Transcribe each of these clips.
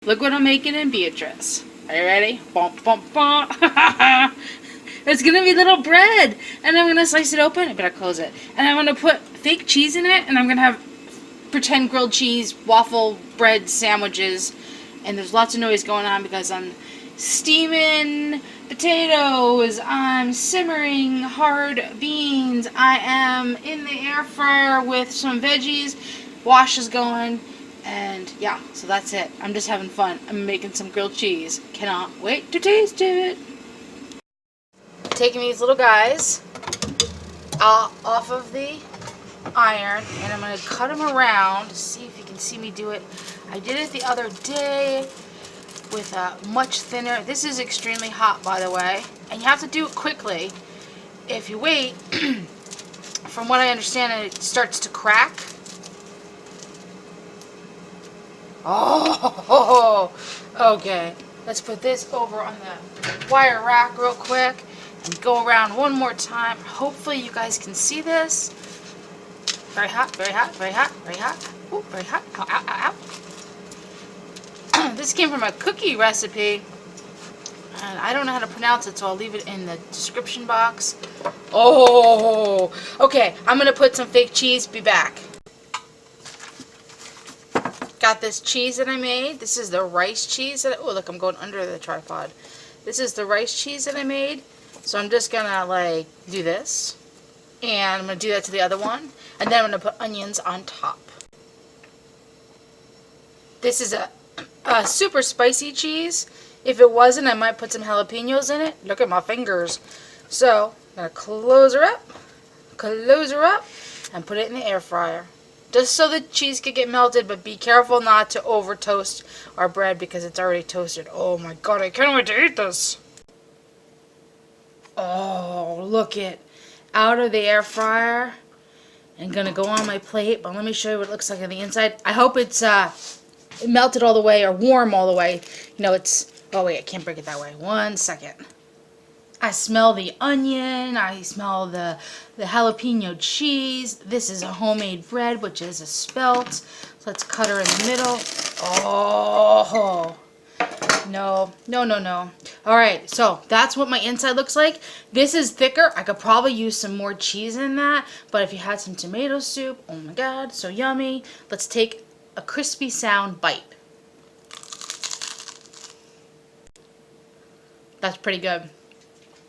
Look what I'm making in Beatrice. Are you ready? Bum, bum, bum. It's gonna be little bread, and I'm gonna slice it open. I better close it. And I'm gonna put fake cheese in it, and I'm gonna have pretend grilled cheese, waffle bread sandwiches. And there's lots of noise going on because I'm steaming potatoes, I'm simmering hard beans, I am in the air fryer with some veggies, wash is going, and yeah, so that's it. I'm just having fun. I'm making some grilled cheese. Cannot wait to taste it. Taking these little guys off of the iron, and I'm going to cut them around. See if you can see me do it. I did it the other day with a much thinner. This is extremely hot, by the way, and you have to do it quickly. If you wait, from what I understand, it starts to crack. Oh, okay. Let's put this over on the wire rack real quick and go around one more time. Hopefully you guys can see this. Very hot, very hot, very hot, very hot. Ooh, very hot. Ow, ow, ow, ow. This came from a cookie recipe, and I don't know how to pronounce it, so I'll leave it in the description box. Oh, okay. I'm going to put some fake cheese. Be back. Got this cheese that I made. This is the rice cheese. Oh, look, I'm going under the tripod. This is the rice cheese that I made. So I'm just going to, like, do this. And I'm going to do that to the other one. And then I'm going to put onions on top. This is a super spicy cheese. If it wasn't, I might put some jalapenos in it. Look at my fingers. So I'm going to close her up, and put it in the air fryer. Just so the cheese could get melted, but be careful not to over toast our bread because it's already toasted. Oh my god, I can't wait to eat this. Oh, look it. Out of the air fryer and gonna go on my plate, but let me show you what it looks like on the inside. I hope it's melted all the way or warm all the way. You know, it's, oh wait, I can't break it that way. 1 second. I smell the onion, I smell the jalapeno cheese. This is a homemade bread, which is a spelt. So let's cut her in the middle. Oh, no, no, no, no. All right, so that's what my inside looks like. This is thicker. I could probably use some more cheese in that, but if you had some tomato soup, oh my god, so yummy. Let's take a crispy sound bite. That's pretty good.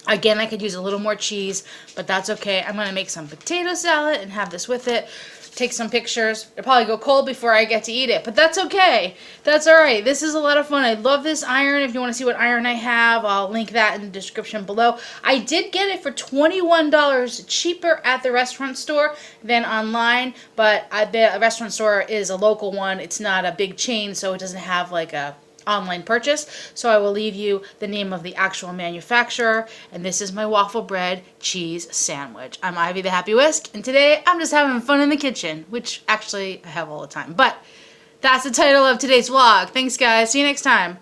Again, I could use a little more cheese, but that's okay. I'm going to make some potato salad and have this with it. Take some pictures. It'll probably go cold before I get to eat it, but that's okay. That's alright. This is a lot of fun. I love this iron. If you want to see what iron I have, I'll link that in the description below. I did get it for $21 cheaper at the restaurant store than online, but the restaurant store is a local one. It's not a big chain, so it doesn't have like a online purchase, so I will leave you the name of the actual manufacturer, and this is my waffle bread cheese sandwich. I'm Ivy the Happy Whisk, and today I'm just having fun in the kitchen, which actually I have all the time, but that's the title of today's vlog. Thanks guys, see you next time.